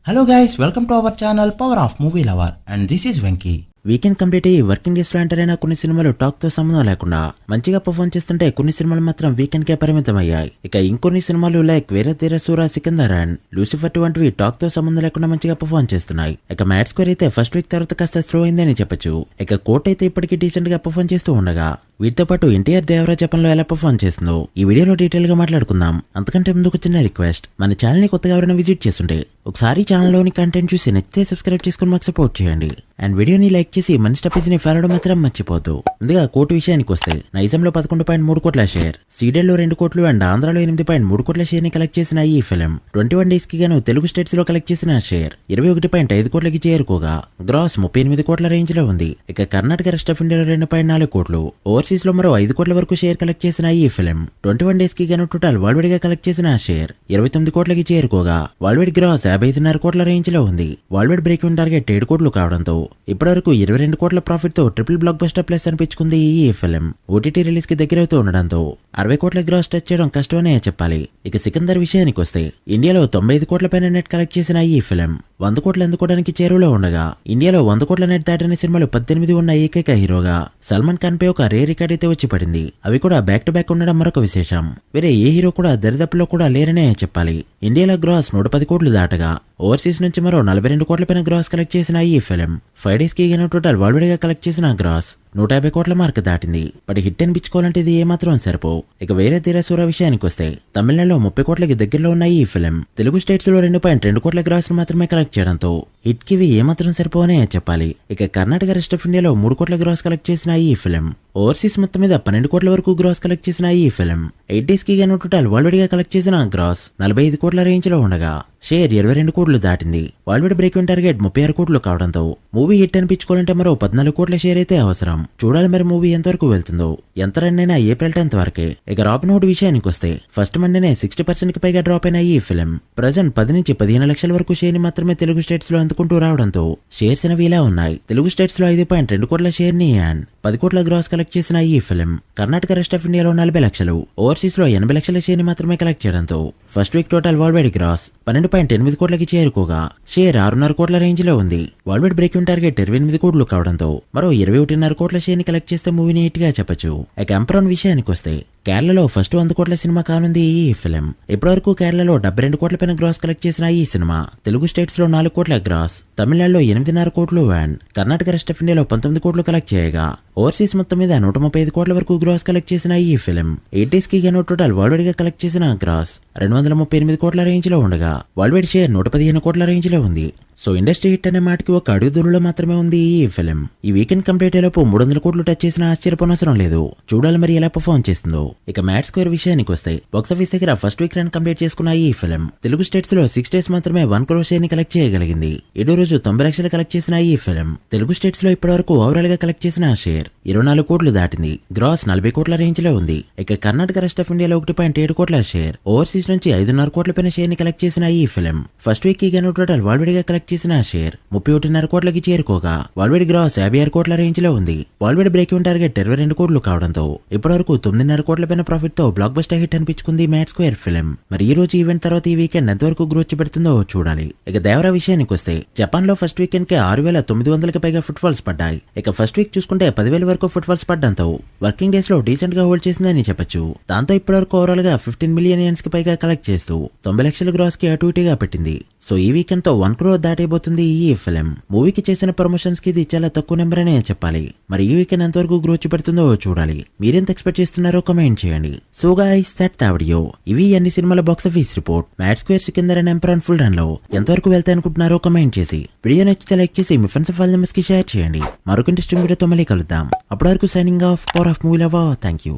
Hello guys, welcome to our channel Power of Movie Lover and this is Venky. Weekend complete అయ్యి working days లో enter అయిన కొన్ని సినిమాలు talk తో సంబంధం లేకుండా మంచిగా పర్ఫార్మ్ చేస్తుంటే కొన్ని సినిమాలు మాత్రం వీకెండ్ కే పరిమితం అయ్యాయి. ఇక ఇంకొన్ని సినిమాలు లైక్ వీర తీర సూర సికందర్ అండ్ లూసిఫర్ వంటివి టాక్ తో సంబంధం లేకుండా మంచిగా పర్ఫార్మ్ చేస్తున్నాయి. ఇక మ్యాట్ స్కోర్ అయితే ఫస్ట్ వీక్ తర్వాత కాస్త స్లో అయిందని చెప్పొచ్చు. ఇక కోట్ అయితే ఇప్పటికీ డీసెంట్ గా పర్ఫార్మ్ చేస్తూ ఉండగా వీటితో పాటు ఎన్టీఆర్ దేవరా జపాన్ లో ఎలా పర్ఫార్మ్ చేస్తుందో ఈ వీడియోలో డీటెయిల్ గా మాట్లాడుకుందాం. అంతకంటే ముందుకు చిన్న రిక్వెస్ట్, మన ఛానల్ ని కొత్తగా ఎవరైనా విజిట్ చేస్తుంటే ఒకసారి ఛానల్ లోని కంటెంట్ చూసి నచ్చితే సబ్స్క్రైబ్ చేసుకుని మాకు సపోర్ట్ చేయండి అండ్ వీడియోని లైక్ చేసి మన స్టెప్స్ ని ఫాలో మాత్రం మర్చిపోద్దు. ముందుగా కోటి విషయానికి వస్తే నైజంలో 11.3 కోట్ల షేర్, సీడెడ్ లో 2 కోట్లు అండ్ ఆంధ్రాలో 8.3 కోట్ల షేర్ ని కలెక్ట్ చేసిన ఈ ఫిల్మ్ 21 డేస్ కి గాను తెలుగు స్టేట్స్ లో కలెక్ట్ చేసిన షేర్ 21.5 కోట్లకి చేరుకోగా గ్రాస్ 38 కోట్ల రేంజ్ లో ఉంది. ఇక కర్ణాటక రెస్ట్ ఆఫ్ ఇండియాలో 2.4 కోట్లు, ఓవర్సీస్ లో మరో 5 కోట్ల వరకు షేర్ కలెక్ట్ చేసిన ఈ ఫిల్మ్ 21 డేస్ కి గాను టోటల్ వరల్డ్ వైడ్ గా కలెక్ట్ చేసిన షేర్ 29 కోట్లకి చేరుకోగా వరల్డ్ వైడ్ గ్రాస్ 55.5 కోట్ల రేంజ్ లో ఉంది. Worldwide break even target 7 కోట్లు కావడంతో ఇప్పటివరకు 22 కోట్ల ప్రాఫిట్ తో ట్రిపుల్ బ్లాక్ బస్టర్ ప్లస్ అనిపించుకుంది ఈ ఫిల్మ్. ఓటీటీ రిలీజ్ కి దగ్గరవుతూ ఉండడంతో 60 కోట్ల గ్రాస్ టచ్ చేయడం కష్టమనే చెప్పాలి. ఇక సికందర్ విషయానికి వస్తే ఇండియాలో 95 కోట్ల పైన నెట్ కలెక్ట్ చేసిన ఈ ఫిల్మ్ 100 కోట్లు అందుకోవడానికి చేరువలో ఉండగా ఇండియాలో 100 కోట్ల నెట్ దాటిన సినిమాలు 18 ఉన్న ఏకైక హీరోగా సల్మాన్ ఖాన్ పై ఒక రే రికార్డ్ అయితే వచ్చి పడింది. అవి కూడా బ్యాక్ టు బ్యాక్ ఉండడం మరొక విశేషం. వేరే ఏ హీరో కూడా దరిదాపులో కూడా లేరనే చెప్పాలి. ఇండియాలో గ్రాస్ 110 కోట్లు దాటగా ఓవర్సీస్ నుంచి మరో 42 కోట్ల పైన గ్రాస్ కలెక్ట్ చేసిన ఈ ఫిల్మ్ 5 డేస్ కి టోటల్ వరల్డ్ గా కలెక్ట్ చేసిన గ్రాస్ 150 కోట్ల మార్క్ దాటింది. బట్ హిట్ అనిపించుకోవాలంటే ఇది ఏమాత్రం సరిపో. ఇక వేరే తీర సూర విషయానికి వస్తే తమిళనాడులో 30 కోట్లకి దగ్గరలో ఉన్న ఈ ఫిల్మ్ తెలుగు స్టేట్స్ లో 2.2 కోట్ల గ్రాస్ మాత్రమే కలెక్ట్ చేయడంతో హిట్ కి ఏమాత్రం సరిపోనే చెప్పాలి. ఇక కర్ణాటక రెస్ట్ ఆఫ్ ఇండియాలో 3 కోట్ల గ్రాస్ కలెక్ట్ చేసిన ఈ ఫిల్మ్ ఓవర్సీస్ మొత్తం మీద 12 కోట్ల వరకు గ్రాస్ కలెక్ట్ చేసిన ఈ ఫిల్మ్ 8 డేస్ కి గాను టోటల్ వరల్డ్ గా కలెక్ట్ చేసిన గ్రాస్ 45 కోట్ల రేంజ్ లో ఉండగా షేర్ 22 కోట్లు దాటింది. World wide break even target 36 కోట్లు కావడంతో మూవీ హిట్ అనిపించుకోవాలంటే మరో 14 కోట్ల షేర్ అయితే అవసరం. చూడాలి మరి మూవీ ఎంతవరకు వెళ్తుందో. ఎంత రన్ అయినా ఏప్రిల్ 10th వరకే. ఇక రాబిన్ హుడ్ విషయానికి వస్తే ఫస్ట్ మండేనే 60% కి పైగా డ్రాప్ అయిన ఈ ఫిల్మ్ ప్రజెంట్ 10 నుంచి 15 లక్షల వరకు షేర్ ని మాత్రమే తెలుగు స్టేట్స్ లో అందుకుంటూ రావడంతో షేర్స్ అనేవి ఇలా ఉన్నాయి. తెలుగు స్టేట్స్ లో 5.2 కోట్ల షేర్ ని అండ్ 10 కోట్ల గ్రాస్ కలెక్ట్ చేసిన ఈ ఫిల్మ్ కర్ణాటక రెస్ట్ ఆఫ్ ఇండియాలో 40 లక్షలు, ఓవర్సీస్ లో 80 లక్షల షేర్ ని మాత్రమే కలెక్ట్ చేయడంతో first week total worldwide gross 12.8 కోట్లకి చేరుకోగా షేర్ 6.5 కోట్ల రేంజ్ లో ఉంది. Worldwide break even target 28 కోట్లు కావడంతో మరో 21.5 కోట్ల షేర్ ని కలెక్ట్ చేస్తే మూవీని హిట్ గా చెప్పొచ్చు. ఇక ఎంపరన్ విషయానికి వస్తే కేరళలో ఫస్ట్ 100 కోట్ల సినిమా కానుంది ఈ ఫిల్మ్. ఇప్పటివరకు కేరళలో 72 కోట్ల పైన గ్రాస్ కలెక్ట్ చేసిన ఈ సినిమా తెలుగు స్టేట్స్ లో 4 కోట్ల గ్రాస్, తమిళనాడులో 8.5 కోట్లు అండ్ కర్ణాటక రెస్ట్ ఆఫ్ ఇండియాలో 19 కోట్లు కలెక్ట్ చేయగా ఓవర్సీస్ మొత్తం మీద 135 కోట్ల వరకు గ్రాస్ కలెక్ట్ చేసిన ఈ ఫిల్మ్ 8 డేస్ కి గాను టోటల్ వరల్డ్ వైడ్ గా కలెక్ట్ చేసిన గ్రాస్ 238 కోట్ల రేంజ్ లో ఉండగా వరల్డ్ వైడ్ షేర్ 115 కోట్ల రేంజ్ లో ఉంది. సో ఇండస్ట్రీ హిట్ అనే మాటకి ఒక అడుగు దూరంలో మాత్రమే ఉంది ఈ ఫిల్మ్. ఈ వీకెండ్ కంప్లీట్ అయ్యేలోపు 300 కోట్లు టచ్ చేసిన ఆశ్చర్యపోనవసరం లేదు. చూడాలి మరి ఎలా పర్ఫార్మ్ చేస్తుందో. ఇక మ్యాట్ స్కోర్ విషయానికి వస్తే బాక్సాఫీస్ దగ్గర ఫస్ట్ వీక్ రన్ కంప్లీట్ చేసుకున్న ఈ ఫిల్మ్ తెలుగు స్టేట్స్ లో 6 డేస్ మాత్రమే 1 crore షేర్ ని కలెక్ట్ చేయగలిగింది. 7వ రోజు 90 లక్షలు కలెక్ట్ చేసిన ఈ ఫిల్మ్ తెలుగు స్టేట్స్ లో ఇప్పటివరకు ఓవరాల్ గా కలెక్ట్ చేసిన షేర్ 24 కోట్లు దాటింది. గ్రాస్ 40 కోట్ల రేంజ్ లో ఉంది. ఇక కర్ణాటక రెస్ట్ ఆఫ్ ఇండియాలో 1.7 కోట్ల షేర్, ఓవర్సీస్ నుంచి 5.5 కోట్ల పైన షేర్ ని కలెక్ట్ చేసిన ఈ ఫిల్మ్ ఫస్ట్ వీక్ కి గాను టోటల్ వరల్డ్ వైడ్ గా కలెక్ట్ చేసిన షేర్ 31.5 కోట్లకి చేరుకోగా వరల్డ్ వైడ్ గ్రాస్ 56 కోట్ల రేంజ్ లో ఉంది. Worldwide break even target 22 కోట్లు కావడంతో ఇప్పటివరకు 9.5 కోట్ల పైన ప్రాఫిట్ తో బ్లాక్ బస్టర్ హిట్ అనిపించుకుంది మ్యాట్ స్క్వేర్ ఫిల్మ్. మరి ఈ రోజు ఈవెంట్ తర్వాత ఈ వీకెండ్ ఎంతవరకు గ్రోత్ చూపెడుతుందో చూడాలి. ఇక దేవరా విషయానికి వస్తే జపాన్ లో ఫస్ట్ వీకెండ్ కి 6,900కి పైగా ఫుట్ ఫాల్స్ పడ్డాయి. ఇక ఫస్ట్ వీక్ చూసుకుంటే 10,000 వరకు ఫుట్ ఫాల్స్ పడ్డంతో వర్కింగ్ డేస్ లో డీసెంట్ గా హోల్డ్ చేసిందని చెప్పొచ్చు. దాంతో ఇప్పటివరకు ఓవరాల్ గా 15 మిలియన్ యెన్స్ కి పైగా కలెక్ట్ చేస్తూ 90 లక్షల గ్రాస్ కి అటు ఇటుగా పెట్టింది. సో ఈ వీకెండ్ తో 1 crore దాటైపోతుంది ఈ ఫిల్మ్. మూవీకి చేసిన ప్రమోషన్స్ కి ఇది చాలా తక్కువ నెంబర్ అనే చెప్పాలి. మరి ఈ వీకెండ్ ఎంతవరకు గ్రోత్ చూపెడుతుందో చూడాలి. మీరెంత ఎక్స్పెక్ట్ చేస్తున్నారో కమెంట్ చేయండి. So guys that the video. ఇవి అన్ని సినిమాల box office report. Mad Square Sikandar and Empuraan full run లో ఎంతవరకు వెళ్తాయి అనుకుంటున్నారో కమెంట్ చేసి వీడియో నచ్చితే లైక్ చేసి మీ ఫ్రెండ్స్ ఫాల్ మెంబర్స్ కి షేర్ చేయండి. మరొక ఇంట్రెస్టింగ్ వీడియోతో మళ్ళీ కలుద్దాం. అప్పటి వరకు signing off, power of movie lover. Thank you.